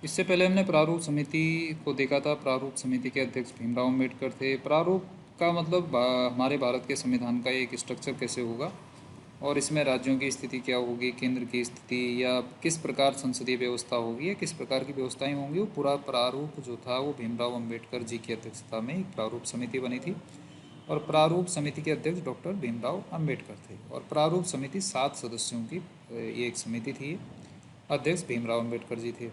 इससे पहले हमने प्रारूप समिति को देखा था। प्रारूप समिति के अध्यक्ष भीमराव अम्बेडकर थे। प्रारूप का मतलब हमारे भारत के संविधान का एक स्ट्रक्चर कैसे होगा और इसमें राज्यों की स्थिति क्या होगी, केंद्र की स्थिति, या किस प्रकार संसदीय व्यवस्था होगी, या किस प्रकार की व्यवस्थाएं होंगी, वो पूरा प्रारूप जो था वो भीमराव अम्बेडकर जी की अध्यक्षता में एक प्रारूप समिति बनी थी। और प्रारूप समिति के अध्यक्ष डॉक्टर भीमराव अम्बेडकर थे। और प्रारूप समिति 7 सदस्यों की ये एक समिति थी। अध्यक्ष भीमराव अम्बेडकर जी थे।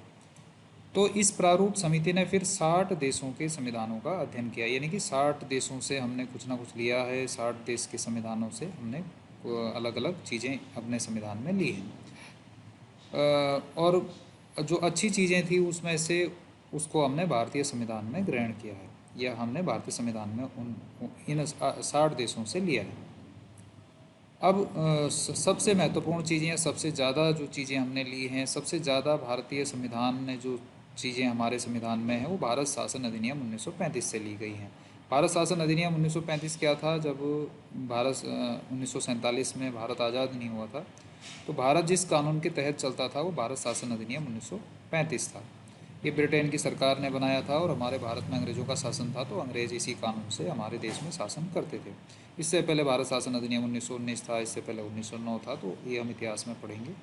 तो इस प्रारूप समिति ने फिर 60 देशों के संविधानों का अध्ययन किया, यानी कि 60 देशों से हमने कुछ ना कुछ लिया है। 60 देश के संविधानों से हमने अलग अलग चीज़ें अपने संविधान में ली हैं। और जो अच्छी चीज़ें थी उसमें से उसको हमने भारतीय संविधान में ग्रहण किया है, या हमने भारतीय संविधान में इन 60 देशों से लिया है। अब सबसे महत्वपूर्ण चीज़ें या सबसे ज़्यादा जो चीज़ें हमने ली हैं, सबसे ज़्यादा भारतीय संविधान ने जो चीज़ें हमारे संविधान में हैं वो भारत शासन अधिनियम 1935 से ली गई हैं। भारत शासन अधिनियम 1935 क्या था? जब भारत 1947 में भारत आज़ाद नहीं हुआ था, तो भारत जिस कानून के तहत चलता था वो भारत शासन अधिनियम 1935 था। ये ब्रिटेन की सरकार ने बनाया था और हमारे भारत में अंग्रेज़ों का शासन था, तो अंग्रेज़ इसी कानून से हमारे देश में शासन करते थे। इससे पहले भारत शासन अधिनियम 1919 था, इससे पहले 1909 था, तो ये हम इतिहास में पढ़ेंगे।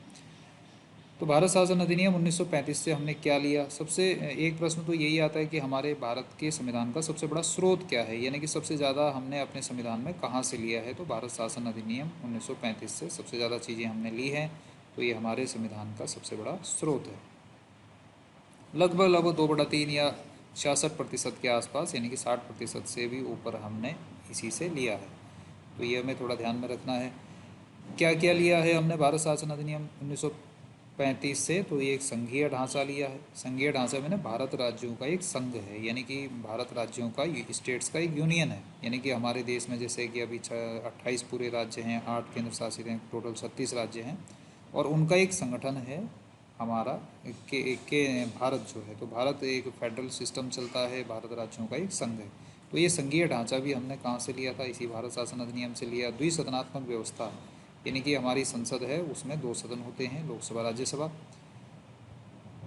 तो भारत शासन अधिनियम 1935 से हमने क्या लिया? सबसे एक प्रश्न तो यही आता है कि हमारे भारत के संविधान का सबसे बड़ा स्रोत क्या है, यानी कि सबसे ज़्यादा हमने अपने संविधान में कहाँ से लिया है? तो भारत शासन अधिनियम 1935 से सबसे ज़्यादा चीज़ें हमने ली हैं, तो ये हमारे संविधान का सबसे बड़ा स्रोत है। लगभग लगभग 2/3 या 66% के आसपास, यानी कि 60% से भी ऊपर हमने इसी से लिया है। तो ये हमें थोड़ा ध्यान में रखना है। क्या क्या लिया है हमने भारत शासन अधिनियम 1935 से? तो ये एक संघीय ढांचा लिया है। संघीय ढांचा में ना भारत राज्यों का एक संघ है, यानी कि भारत राज्यों का, स्टेट्स का एक यूनियन है। यानी कि हमारे देश में जैसे कि अभी 28 पूरे राज्य हैं, 8 केंद्र शासित हैं, टोटल 36 राज्य हैं, और उनका एक संगठन है हमारा के भारत जो है। तो भारत एक फेडरल सिस्टम चलता है, भारत राज्यों का एक संघ है। तो ये संघीय ढांचा भी हमने कहाँ से लिया था? इसी भारत शासन अधिनियम से लिया। द्विसदनात्मक व्यवस्था, यानी कि हमारी संसद है उसमें 2 सदन होते हैं, लोकसभा राज्यसभा।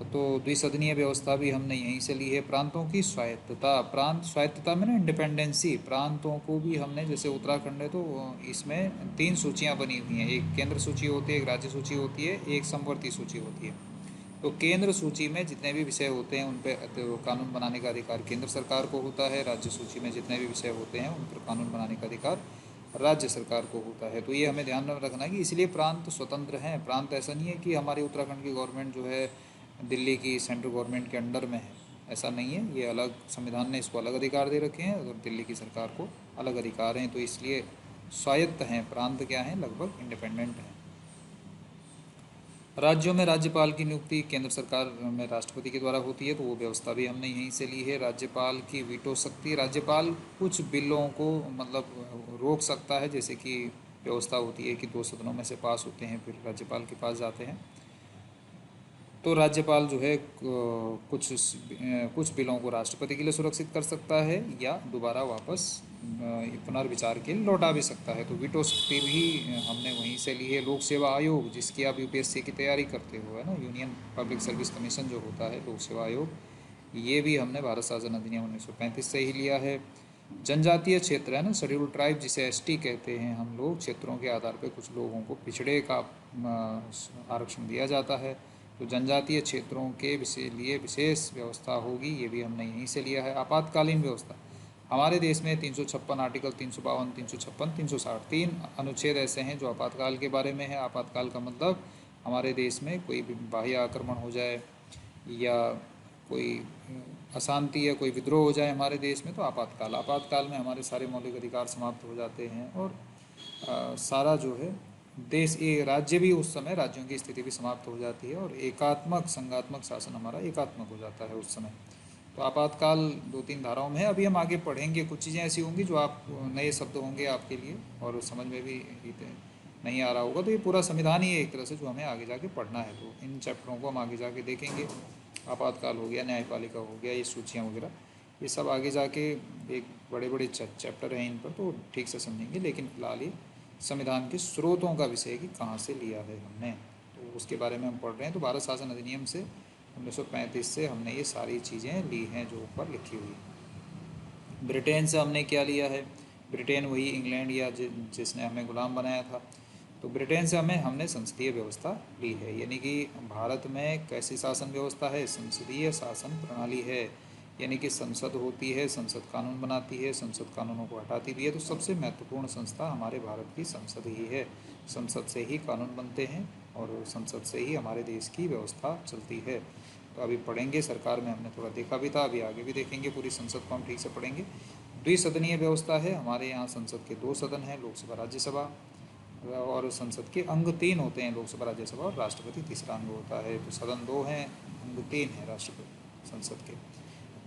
तो द्विसदनीय व्यवस्था भी हमने यहीं से ली है। प्रांतों की स्वायत्तता, प्रांत स्वायत्तता में ना इंडिपेंडेंसी, प्रांतों को भी हमने, जैसे उत्तराखंड है तो इसमें 3 सूचियाँ बनी हुई हैं। एक केंद्र सूची होती है, एक राज्य सूची होती है, एक समवर्ती सूची होती है। तो केंद्र सूची में जितने भी विषय होते हैं उन पर तो कानून बनाने का अधिकार केंद्र सरकार को होता है। राज्य सूची में जितने भी विषय होते हैं उन पर कानून बनाने का अधिकार राज्य सरकार को होता है। तो ये हमें ध्यान में रखना है कि इसलिए प्रांत स्वतंत्र हैं। प्रांत ऐसा नहीं है कि हमारी उत्तराखंड की गवर्नमेंट जो है दिल्ली की सेंट्रल गवर्नमेंट के अंडर में है, ऐसा नहीं है। ये अलग, संविधान ने इसको अलग अधिकार दे रखे हैं और दिल्ली की सरकार को अलग अधिकार हैं। तो इसलिए स्वायत्त हैं। प्रांत क्या हैं? लगभग इंडिपेंडेंट हैं। राज्यों में राज्यपाल की नियुक्ति केंद्र सरकार में राष्ट्रपति के द्वारा होती है, तो वो व्यवस्था भी हमने यहीं से ली है। राज्यपाल की वीटो शक्ति, राज्यपाल कुछ बिलों को मतलब रोक सकता है, जैसे कि व्यवस्था होती है कि 2 सदनों में से पास होते हैं फिर राज्यपाल के पास जाते हैं। तो राज्यपाल जो है कुछ बिलों को राष्ट्रपति के लिए सुरक्षित कर सकता है या दोबारा वापस पुनर्विचार के लिए लौटा भी सकता है। तो वीटो शक्ति भी हमने वहीं से ली है। लोक सेवा आयोग, जिसकी आप यूपीएससी की तैयारी करते हो, है ना, यूनियन पब्लिक सर्विस कमीशन जो होता है, लोक सेवा आयोग, ये भी हमने भारत शासन अधिनियम 1935 से ही लिया है। जनजातीय क्षेत्र है ना, शेड्यूल ट्राइब जिसे एसटी कहते हैं हम लोग, क्षेत्रों के आधार पर कुछ लोगों को पिछड़े का आरक्षण दिया जाता है। तो जनजातीय क्षेत्रों के लिए विशेष व्यवस्था होगी, ये भी हमने यहीं से लिया है। आपातकालीन व्यवस्था, हमारे देश में 356 आर्टिकल, 352, 356, 360, 3 अनुच्छेद ऐसे हैं जो आपातकाल के बारे में है। आपातकाल का मतलब हमारे देश में कोई भी बाह्य आक्रमण हो जाए या कोई अशांति या कोई विद्रोह हो जाए हमारे देश में, तो आपातकाल में हमारे सारे मौलिक अधिकार समाप्त हो जाते हैं और सारा जो है देश, ये राज्य भी उस समय, राज्यों की स्थिति भी समाप्त हो जाती है और एकात्मक संघात्मक शासन हमारा एकात्मक हो जाता है उस समय। तो आपातकाल 2-3 धाराओं में है। अभी हम आगे पढ़ेंगे, कुछ चीज़ें ऐसी होंगी जो आप नए शब्द होंगे आपके लिए और समझ में भी नहीं आ रहा होगा। तो ये पूरा संविधान ही है एक तरह से जो हमें आगे जाके पढ़ना है। तो इन चैप्टरों को हम आगे जाके देखेंगे। आपातकाल हो गया, न्यायपालिका हो गया, ये सूचियाँ वगैरह, ये सब आगे जाके एक बड़े बड़े चैप्टर हैं इन पर, तो ठीक से समझेंगे। लेकिन फिलहाल ये संविधान के स्रोतों का विषय है कि कहाँ से लिया है हमने, तो उसके बारे में हम पढ़ रहे हैं। तो भारत शासन अधिनियम से 1935 से हमने ये सारी चीज़ें ली हैं जो ऊपर लिखी हुई है। ब्रिटेन से हमने क्या लिया है? ब्रिटेन वही इंग्लैंड या जिसने हमें गुलाम बनाया था। तो ब्रिटेन से हमने संसदीय व्यवस्था ली है, यानी कि भारत में कैसी शासन व्यवस्था है? संसदीय शासन प्रणाली है, यानी कि संसद होती है, संसद कानून बनाती है, संसद कानूनों को हटाती भी है। तो सबसे महत्वपूर्ण संस्था हमारे भारत की संसद ही है। संसद से ही कानून बनते हैं और संसद से ही हमारे देश की व्यवस्था चलती है। तो अभी पढ़ेंगे, सरकार में हमने थोड़ा देखा भी था, अभी आगे भी देखेंगे, पूरी संसद को हम ठीक से पढ़ेंगे। द्विसदनीय व्यवस्था है हमारे यहाँ। संसद के 2 सदन हैं, लोकसभा राज्यसभा, और संसद के अंग 3 होते हैं, लोकसभा राज्यसभा और राष्ट्रपति तीसरा अंग होता है। तो सदन 2 हैं, अंग 3 है राष्ट्रपति संसद के।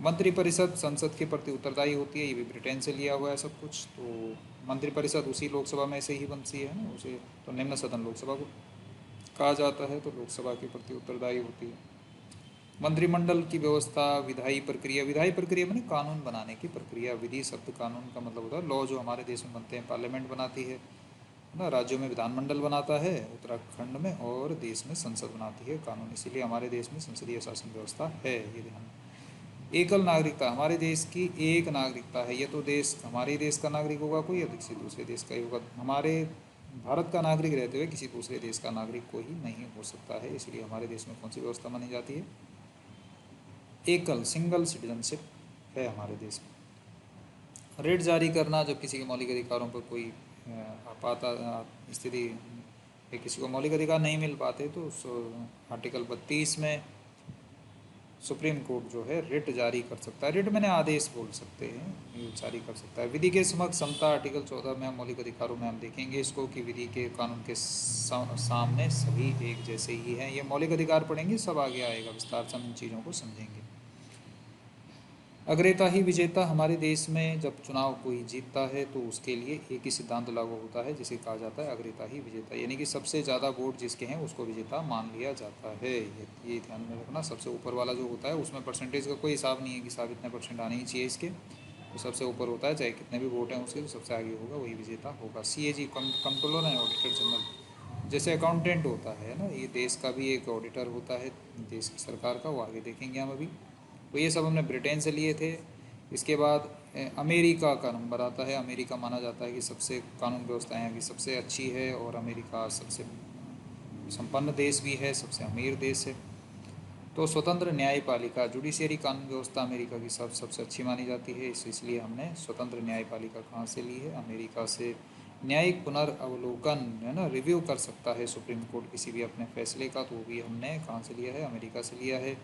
मंत्रिपरिषद संसद के प्रति उत्तरदायी होती है, ये भी ब्रिटेन से लिया हुआ है सब कुछ। तो मंत्रिपरिषद उसी लोकसभा में से ही बनती है ना, उसे तो निम्न सदन लोकसभा को कहा जाता है, तो लोकसभा के प्रति उत्तरदायी होती है। मंत्रिमंडल की व्यवस्था, विधायी प्रक्रिया। विधायी प्रक्रिया मैंने कानून बनाने की प्रक्रिया। विधि शब्द कानून का मतलब होता है लॉ, जो हमारे देश में बनते हैं। पार्लियामेंट बनाती है ना, राज्यों में विधानमंडल बनाता है, उत्तराखंड में, और देश में संसद बनाती है कानून। इसीलिए हमारे देश में संसदीय शासन व्यवस्था है, ये ध्यान। एकल नागरिकता, हमारे देश की एक नागरिकता है। ये तो देश हमारे देश का नागरिक होगा कोई, या किसी दूसरे देश का ही होगा। हमारे भारत का नागरिक रहते हुए किसी दूसरे देश का नागरिक कोई नहीं हो सकता है। इसलिए हमारे देश में कौन सी व्यवस्था मानी जाती है? एकल, सिंगल सिटीजनशिप है हमारे देश में। रेट जारी करना, जब किसी के मौलिक अधिकारों पर कोई आपात स्थिति, किसी को मौलिक अधिकार नहीं मिल पाते, तो उस आर्टिकल 32 में सुप्रीम कोर्ट जो है रिट जारी कर सकता है। रिट मैंने आदेश बोल सकते हैं, ये जारी कर सकता है। विधि के समक्ष समता, आर्टिकल 14 में हम मौलिक अधिकारों में हम देखेंगे इसको कि विधि के कानून के सामने सभी एक जैसे ही हैं। ये मौलिक अधिकार पढ़ेंगे, सब आगे आएगा, विस्तार से हम इन चीज़ों को समझेंगे। अग्रता ही विजेता, हमारे देश में जब चुनाव कोई जीतता है तो उसके लिए एक ही सिद्धांत लागू होता है, जिसे कहा जाता है अग्रता ही विजेता, यानी कि सबसे ज़्यादा वोट जिसके हैं उसको विजेता मान लिया जाता है। ये ध्यान में रखना। सबसे ऊपर वाला जो होता है उसमें परसेंटेज का कोई हिसाब नहीं है कि साहब इतने परसेंट आने ही चाहिए इसके, तो सबसे ऊपर होता है, चाहे कितने भी वोट हैं उसके, तो सबसे आगे होगा वही विजेता होगा। CAG कंट्रोलर है, ऑडिटर जनरल। जैसे अकाउंटेंट होता है ना, ये देश का भी एक ऑडिटर होता है देश की सरकार का, वो आगे देखेंगे हम अभी। तो ये सब हमने ब्रिटेन से लिए थे। इसके बाद अमेरिका का नंबर आता है। अमेरिका माना जाता है कि सबसे कानून व्यवस्था यहाँ की सबसे अच्छी है, और अमेरिका सबसे संपन्न देश भी है, सबसे अमीर देश है। तो स्वतंत्र न्यायपालिका, जुडिशियरी कानून व्यवस्था अमेरिका की सबसे अच्छी मानी जाती है, इसलिए हमने स्वतंत्र न्यायपालिका कहाँ से ली है? अमेरिका से। न्यायिक पुनर्अवलोकन है ना, रिव्यू कर सकता है सुप्रीम कोर्ट किसी भी अपने फैसले का, तो वो भी हमने कहाँ से लिया है? अमेरिका से लिया है।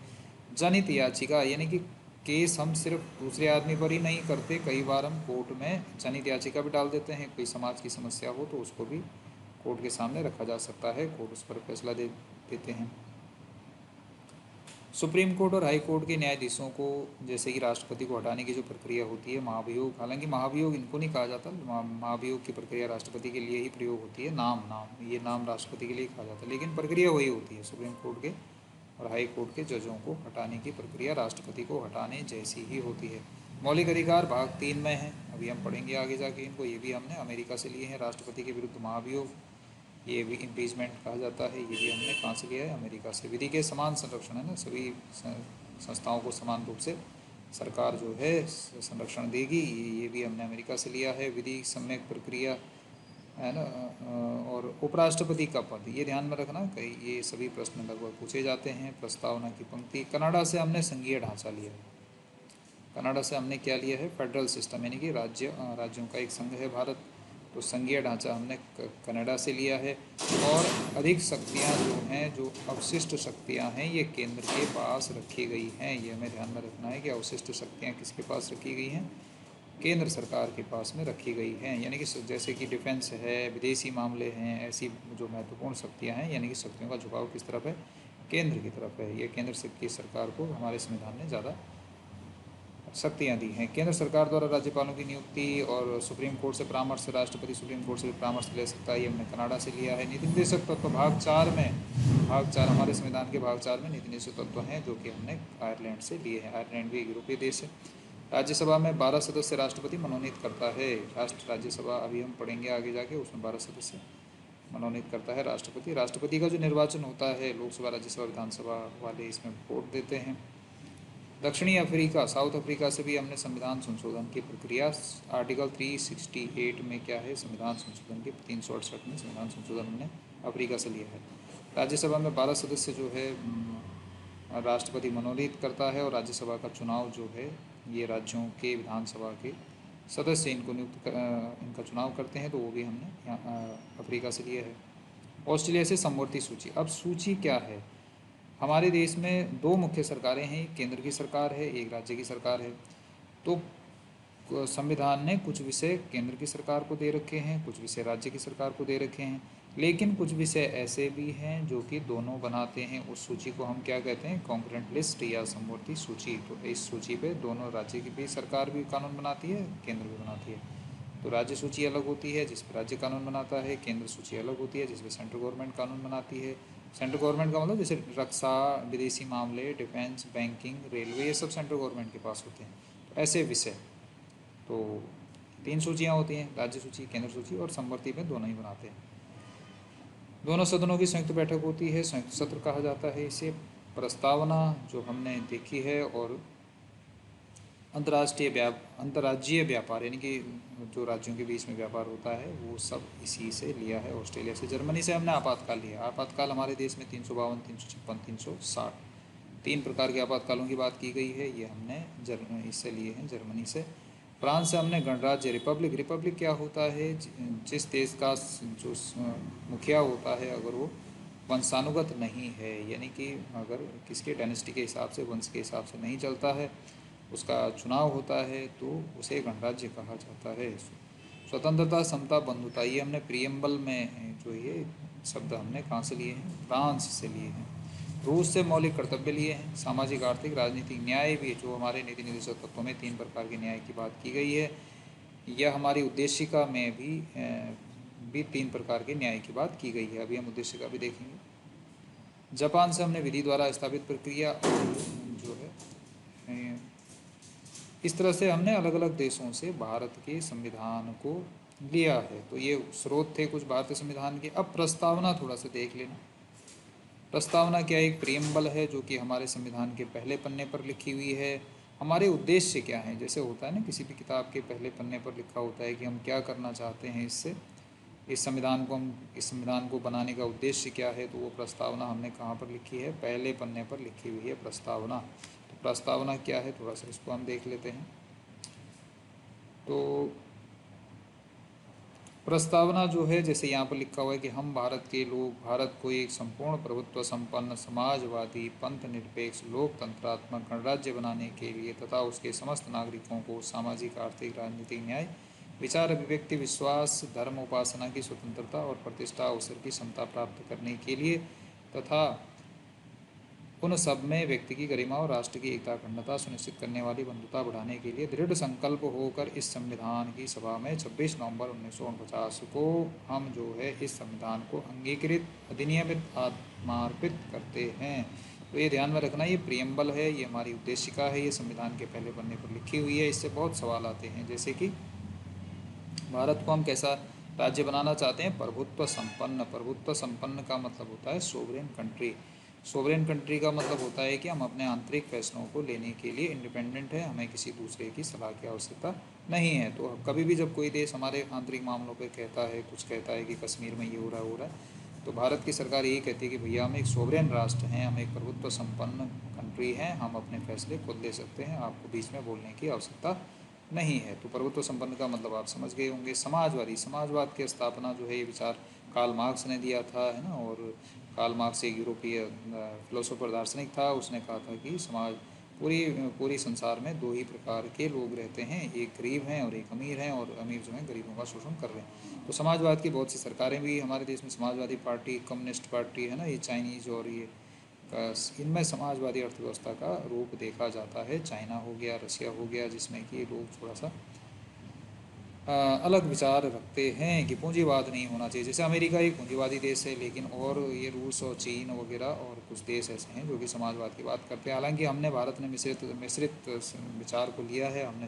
जनहित याचिका, यानी कि केस हम सिर्फ दूसरे आदमी पर ही नहीं करते, कई बार हम कोर्ट में जनहित याचिका भी डाल देते हैं। कोई समाज की समस्या हो तो उसको भी कोर्ट के सामने रखा जा सकता है, कोर्ट उस पर फैसला देते हैं। सुप्रीम कोर्ट और हाई कोर्ट के न्यायाधीशों को, जैसे कि राष्ट्रपति को हटाने की जो प्रक्रिया होती है, महाभियोग, हालांकि महाभियोग इनको नहीं कहा जाता, महाभियोग की प्रक्रिया राष्ट्रपति के लिए ही प्रयोग होती है। ये नाम राष्ट्रपति के लिए कहा जाता है, लेकिन प्रक्रिया वही होती है। सुप्रीम कोर्ट के और हाई कोर्ट के जजों को हटाने की प्रक्रिया राष्ट्रपति को हटाने जैसी ही होती है। मौलिक अधिकार भाग 3 में है, अभी हम पढ़ेंगे आगे जाके इनको। ये भी हमने अमेरिका से लिए हैं। राष्ट्रपति के विरुद्ध महाभियोग, ये भी इम्पीचमेंट कहा जाता है, ये भी हमने कहाँ से लिया है? अमेरिका से। विधि के समान संरक्षण है ना, सभी संस्थाओं को समान रूप से सरकार जो है संरक्षण देगी, ये भी हमने अमेरिका से लिया है। विधि सम्यक प्रक्रिया है ना, और उपराष्ट्रपति का पद, ये ध्यान में रखना, कई ये सभी प्रश्न लगभग पूछे जाते हैं। प्रस्तावना की पंक्ति। कनाडा से हमने संघीय ढांचा लिया है। कनाडा से हमने क्या लिया है? फेडरल सिस्टम, यानी कि राज्यों का एक संघ है भारत, तो संघीय ढांचा हमने कनाडा से लिया है। और अधिक शक्तियां जो हैं, जो अवशिष्ट शक्तियां हैं, ये केंद्र के पास रखी गई हैं। ये हमें ध्यान में रखना है कि अवशिष्ट शक्तियां किसके पास रखी गई हैं? केंद्र सरकार के पास में रखी गई हैं। यानी कि जैसे कि डिफेंस है, विदेशी मामले हैं, ऐसी जो महत्वपूर्ण शक्तियां हैं, यानी कि शक्तियों का झुकाव किस तरफ है? केंद्र की तरफ है। ये केंद्र की सरकार को हमारे संविधान ने ज़्यादा शक्तियां दी हैं। केंद्र सरकार द्वारा राज्यपालों की नियुक्ति और सुप्रीम कोर्ट से परामर्श, राष्ट्रपति सुप्रीम कोर्ट से भी परामर्श ले सकता है, ये हमने कनाडा से लिया है। नीति निर्देशक तत्व भाग 4 में, भाग 4 हमारे संविधान के भाग 4 में नीति निर्देशक तत्व हैं, जो कि हमने आयरलैंड से लिए हैं। आयरलैंड भी एक यूरोपीय देश है। राज्यसभा में 12 सदस्य राष्ट्रपति मनोनीत करता है। राज्यसभा अभी हम पढ़ेंगे आगे जाके, उसमें 12 सदस्य मनोनीत करता है राष्ट्रपति। राष्ट्रपति का जो निर्वाचन होता है लोकसभा, राज्यसभा, विधानसभा वाले इसमें वोट देते हैं। दक्षिणी अफ्रीका, साउथ अफ्रीका से भी हमने संविधान संशोधन की प्रक्रिया आर्टिकल 368 में क्या है, संविधान संशोधन की 368 में संविधान संशोधन हमने अफ्रीका से लिया है। राज्यसभा में 12 सदस्य जो है राष्ट्रपति मनोनीत करता है, और राज्यसभा का चुनाव जो है ये राज्यों के विधानसभा के सदस्य इनको इनका चुनाव करते हैं, तो वो भी हमने यहाँ अफ्रीका से लिया है। ऑस्ट्रेलिया से समवर्ती सूची। अब सूची क्या है, हमारे देश में दो मुख्य सरकारें हैं, एक केंद्र की सरकार है, एक राज्य की सरकार है। तो संविधान ने कुछ विषय केंद्र की सरकार को दे रखे हैं, कुछ विषय राज्य की सरकार को दे रखे हैं, लेकिन कुछ विषय ऐसे भी हैं जो कि दोनों बनाते हैं। उस सूची को हम क्या कहते हैं, कॉन्करेंट लिस्ट या समवर्ती सूची। तो इस सूची पे दोनों राज्य की भी सरकार भी कानून बनाती है, केंद्र भी बनाती है। तो राज्य सूची अलग होती है जिस पर राज्य कानून बनाता है, केंद्र सूची अलग होती है जिस पर सेंट्रल गवर्नमेंट कानून बनाती है। सेंट्रल गवर्नमेंट का मतलब जैसे रक्षा, विदेशी मामले, डिफेंस, बैंकिंग, रेलवे, ये सब सेंट्रल गवर्नमेंट के पास होते हैं। तो ऐसे विषय, तो 3 सूचियाँ होती हैं, राज्य सूची, केंद्र सूची, और समवर्ती में दोनों ही बनाते हैं। दोनों सदनों की संयुक्त बैठक होती है, संयुक्त सत्र कहा जाता है इसे। प्रस्तावना जो हमने देखी है, और अंतर्राज्यीय व्यापार यानी कि जो राज्यों के बीच में व्यापार होता है वो सब इसी से लिया है, ऑस्ट्रेलिया से। जर्मनी से हमने आपातकाल लिया। आपातकाल हमारे देश में 352, 356, 360 3 प्रकार के आपातकालों की बात की गई है, ये हमने इससे लिए हैं, जर्मनी से। फ्रांस से हमने गणराज्य, रिपब्लिक। रिपब्लिक क्या होता है, जिस देश का जो मुखिया होता है अगर वो वंशानुगत नहीं है, यानी कि अगर किसके डायनेस्टी के हिसाब से, वंश के हिसाब से नहीं चलता है, उसका चुनाव होता है, तो उसे गणराज्य कहा जाता है। स्वतंत्रता, समता, बंधुता, ये हमने प्रियम्बल में जो ये शब्द हमने कहाँ से लिए हैं, फ्रांस से लिए हैं। रूस से मौलिक कर्तव्य लिए हैं। सामाजिक, आर्थिक, राजनीतिक न्याय भी, जो हमारे नीति निर्देशक तत्वों में 3 प्रकार के न्याय की बात की गई है। यह हमारी उद्देशिका में भी 3 प्रकार के न्याय की बात की गई है। अभी हम उद्देशिका भी देखेंगे। जापान से हमने विधि द्वारा स्थापित प्रक्रिया जो है, इस तरह से हमने अलग अलग देशों से भारत के संविधान को लिया है। तो ये स्रोत थे कुछ भारतीय संविधान के। अब प्रस्तावना थोड़ा सा देख लेना। प्रस्तावना क्या, एक प्रियम्बल है जो कि हमारे संविधान के पहले पन्ने पर लिखी हुई है। हमारे उद्देश्य क्या हैं, जैसे होता है ना किसी भी किताब के पहले पन्ने पर लिखा होता है कि हम क्या करना चाहते हैं इससे, इस संविधान को बनाने का उद्देश्य क्या है, तो वो प्रस्तावना हमने कहाँ पर लिखी है, पहले पन्ने पर लिखी हुई है प्रस्तावना। तो प्रस्तावना क्या है, थोड़ा सा इसको हम देख लेते हैं। तो प्रस्तावना जो है, जैसे यहाँ पर लिखा हुआ है कि हम भारत के लोग भारत को एक संपूर्ण प्रभुत्व संपन्न, समाजवादी, पंथ निरपेक्ष, लोकतंत्रात्मक गणराज्य बनाने के लिए तथा उसके समस्त नागरिकों को सामाजिक, आर्थिक, राजनीतिक न्याय, विचार अभिव्यक्ति, विश्वास, धर्म उपासना की स्वतंत्रता और प्रतिष्ठा अवसर की समता प्राप्त करने के लिए तथा उन सब में व्यक्ति की गरिमा और राष्ट्र की एकता, अखंडता सुनिश्चित करने वाली बंधुता बढ़ाने के लिए दृढ़ संकल्प होकर इस संविधान की सभा में 26 नवंबर 1949 को हम जो है इस संविधान को अंगीकृत, अधिनियमित, आत्मार्पित करते हैं। तो ये ध्यान में रखना, ये प्रियम्बल है, ये हमारी उद्देशिका है, ये संविधान के पहले पन्ने पर लिखी हुई है। इससे बहुत सवाल आते हैं, जैसे कि भारत को हम कैसा राज्य बनाना चाहते हैं, प्रभुत्व संपन्न। प्रभुत्व संपन्न का मतलब होता है सोवरेन कंट्री। सोवरेन कंट्री का मतलब होता है कि हम अपने आंतरिक फैसलों को लेने के लिए इंडिपेंडेंट है, हमें किसी दूसरे की सलाह की आवश्यकता नहीं है। तो कभी भी जब कोई देश हमारे आंतरिक मामलों पे कहता है, कुछ कहता है कि कश्मीर में ये हो रहा है, तो भारत की सरकार यही कहती है कि भैया हम एक सोवरेन राष्ट्र हैं, हम एक प्रभुत्व संपन्न कंट्री हैं, हम अपने फैसले खुद ले सकते हैं, आपको बीच में बोलने की आवश्यकता नहीं है। तो प्रभुत्व संपन्न का मतलब आप समझ गए होंगे। समाजवादी, समाजवाद की स्थापना जो है ये विचार कार्ल मार्क्स ने दिया था, है ना। और कार्ल मार्क्स एक यूरोपीय फिलोसोफर, दार्शनिक था। उसने कहा था कि पूरी संसार में 2 ही प्रकार के लोग रहते हैं, एक गरीब हैं और एक अमीर हैं, और अमीर जो हैं गरीबों का शोषण कर रहे हैं। तो समाजवाद की बहुत सी सरकारें भी हमारे देश में, समाजवादी पार्टी, कम्युनिस्ट पार्टी, है ना, ये चाइनीज़, और ये इनमें समाजवादी अर्थव्यवस्था का रूप देखा जाता है। चाइना हो गया, रशिया हो गया, जिसमें कि लोग थोड़ा सा अलग विचार रखते हैं कि पूंजीवाद नहीं होना चाहिए। जैसे अमेरिका एक पूंजीवादी देश है, लेकिन और ये रूस और चीन वगैरह और कुछ देश ऐसे हैं जो कि समाजवाद की बात करते हैं। हालांकि हमने भारत ने मिश्रित विचार को लिया है, हमने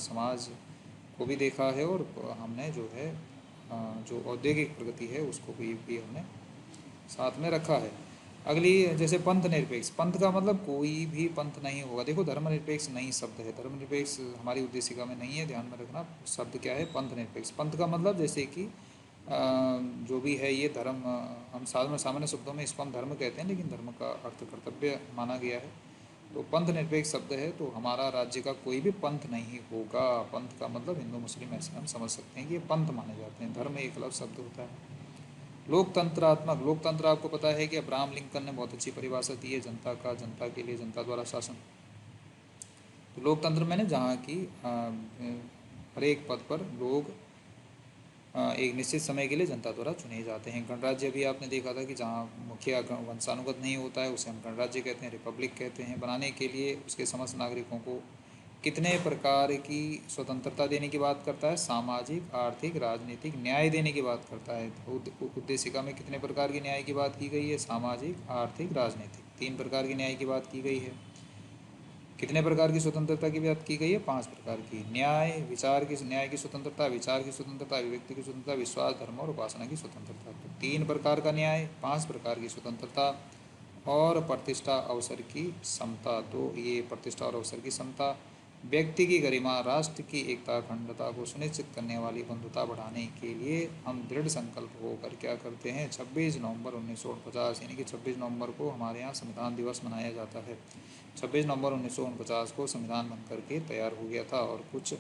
समाज को भी देखा है, और हमने जो है जो औद्योगिक प्रगति है उसको भी हमने साथ में रखा है। अगली जैसे पंथ निरपेक्ष, पंथ का मतलब कोई भी पंथ नहीं होगा। देखो धर्मनिरपेक्ष नहीं शब्द है, धर्मनिरपेक्ष हमारी उद्देशिका में नहीं है, ध्यान में रखना। शब्द क्या है? पंथ निरपेक्ष। पंथ का मतलब जैसे कि जो भी है ये धर्म, हम सामान्य शब्दों में इसको हम धर्म कहते हैं, लेकिन धर्म का अर्थ कर्तव्य माना गया है। तो पंथ निरपेक्ष शब्द है, तो हमारा राज्य का कोई भी पंथ नहीं होगा। पंथ का मतलब हिंदू मुस्लिम ऐसे हम समझ सकते हैं कि ये पंथ माने जाते हैं। धर्म एक अलग शब्द होता है। लोकतंत्रात्मक, लोकतंत्र आपको पता है कि अब्राहम लिंकन ने बहुत अच्छी परिभाषा दी है, जनता का, जनता के लिए, जनता द्वारा शासन। तो लोकतंत्र मैंने जहाँ की हर एक पद पर लोग एक निश्चित समय के लिए जनता द्वारा चुने जाते हैं। गणराज्य भी आपने देखा था कि जहाँ मुखिया वंशानुगत नहीं होता है उसे हम गणराज्य कहते हैं, रिपब्लिक कहते हैं। बनाने के लिए उसके समस्त नागरिकों को कितने प्रकार की स्वतंत्रता देने की बात करता है? सामाजिक, आर्थिक, राजनीतिक न्याय देने की बात करता है। उद्देशिका में कितने प्रकार के न्याय की बात की गई है? सामाजिक, आर्थिक, राजनीतिक, 3 प्रकार के न्याय की बात की गई है। कितने प्रकार की स्वतंत्रता की बात की गई है? 5 प्रकार की। न्याय, न्याय की स्वतंत्रता, विचार की स्वतंत्रता, अभिव्यक्ति की स्वतंत्रता, विश्वास, धर्म और उपासना की स्वतंत्रता। तो 3 प्रकार का न्याय, 5 प्रकार की स्वतंत्रता और प्रतिष्ठा अवसर की समता। तो ये प्रतिष्ठा और अवसर की समता, व्यक्ति की गरिमा, राष्ट्र की एकता अखंडता को सुनिश्चित करने वाली बंधुता बढ़ाने के लिए हम दृढ़ संकल्प होकर क्या करते हैं? 26 नवंबर 1949 यानी कि 26 नवंबर को हमारे यहाँ संविधान दिवस मनाया जाता है। 26 नवंबर 1949 को संविधान बन करके तैयार हो गया था। और कुछ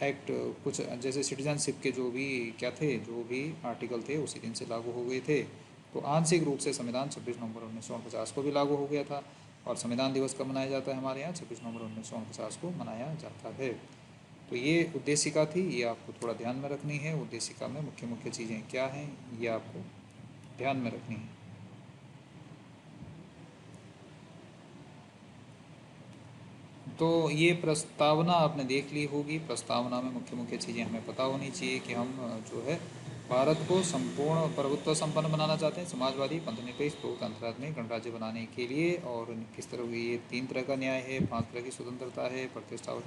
एक्ट, कुछ जैसे सिटीजनशिप के जो भी क्या थे, जो भी आर्टिकल थे उसी दिन से लागू हो गए थे। तो आंशिक रूप से संविधान 26 नवंबर 1949 को भी लागू हो गया था। और संविधान दिवस कब मनाया जाता है? हमारे यहाँ 26 नवंबर 1949 को मनाया जाता है। तो ये उद्देशिका थी, ये आपको थोड़ा ध्यान में रखनी है। उद्देशिका में मुख्य मुख्य चीज़ें क्या हैं ये आपको ध्यान में रखनी है। तो ये प्रस्तावना आपने देख ली होगी। प्रस्तावना में मुख्य मुख्य चीज़ें हमें पता होनी चाहिए कि हम जो है भारत को संपूर्ण प्रभुत्व संपन्न बनाना चाहते हैं, समाजवादी, पंथनिरपेक्ष, लोकतंत्रात्मक गणराज्य बनाने के लिए। और किस तरह ये 3 तरह का न्याय है, 5 तरह की स्वतंत्रता है, प्रतिष्ठा और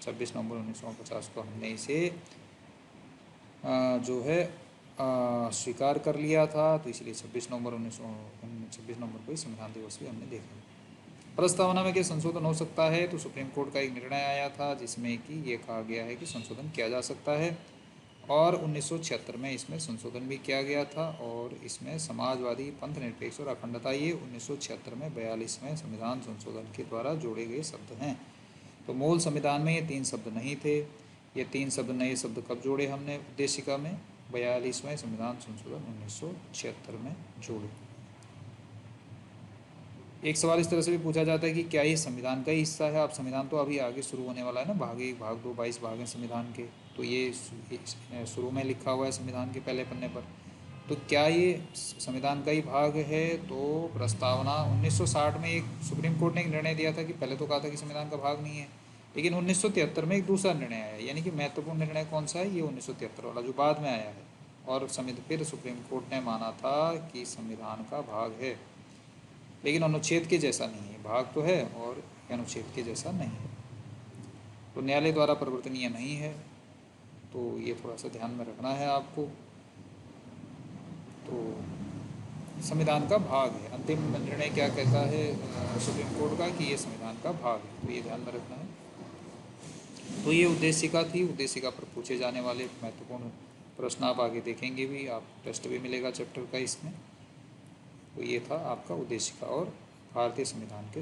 26 नवंबर 1950 को हमने इसे जो है स्वीकार कर लिया था। तो इसलिए 26 नवंबर को ही संविधान दिवस भी हमने देखा। प्रस्तावना में क्या संशोधन हो सकता है? तो सुप्रीम कोर्ट का एक निर्णय आया था जिसमें कि ये कहा गया है कि संशोधन किया जा सकता है। और 1976 में इसमें संशोधन भी किया गया था। और इसमें समाजवादी, पंथ निरपेक्ष और अखंडता ये 1976 में 42वें संविधान संशोधन के द्वारा जोड़े गए शब्द हैं। तो मूल संविधान में ये 3 शब्द नहीं थे। ये 3 शब्द, नए शब्द कब जोड़े हमने उद्देशिका में? 42वें संविधान संशोधन 1976 में जोड़े। एक सवाल इस तरह से भी पूछा जाता है कि क्या ये संविधान का ही हिस्सा है? अब संविधान तो अभी आगे शुरू होने वाला है ना, भाग 1, भाग 2, 22 भाग हैं संविधान के। तो ये शुरू में लिखा हुआ है संविधान के पहले पन्ने पर। तो क्या ये संविधान का ही भाग है? तो प्रस्तावना 1960 में एक सुप्रीम कोर्ट ने एक निर्णय दिया था कि पहले तो कहा था कि संविधान का भाग नहीं है, लेकिन 1973 में एक दूसरा निर्णय आया। यानी कि महत्वपूर्ण निर्णय कौन सा है? ये 1973 वाला जो बाद में आया है। और फिर सुप्रीम कोर्ट ने माना था कि संविधान का भाग है, लेकिन अनुच्छेद के जैसा नहीं है। भाग तो है और अनुच्छेद के जैसा नहीं है। तो न्यायालय द्वारा परिवर्तनीय नहीं है। तो ये थोड़ा सा ध्यान में रखना है आपको। तो संविधान का भाग है। अंतिम निर्णय क्या कहता है सुप्रीम कोर्ट का? कि ये संविधान का भाग है। तो ये ध्यान में रखना है। तो ये उद्देशिका थी। उद्देशिका पर पूछे जाने वाले महत्वपूर्ण प्रश्न आप आगे देखेंगे भी, आप टेस्ट भी मिलेगा चैप्टर का इसमें। तो ये था आपका उद्देशिका और भारतीय संविधान के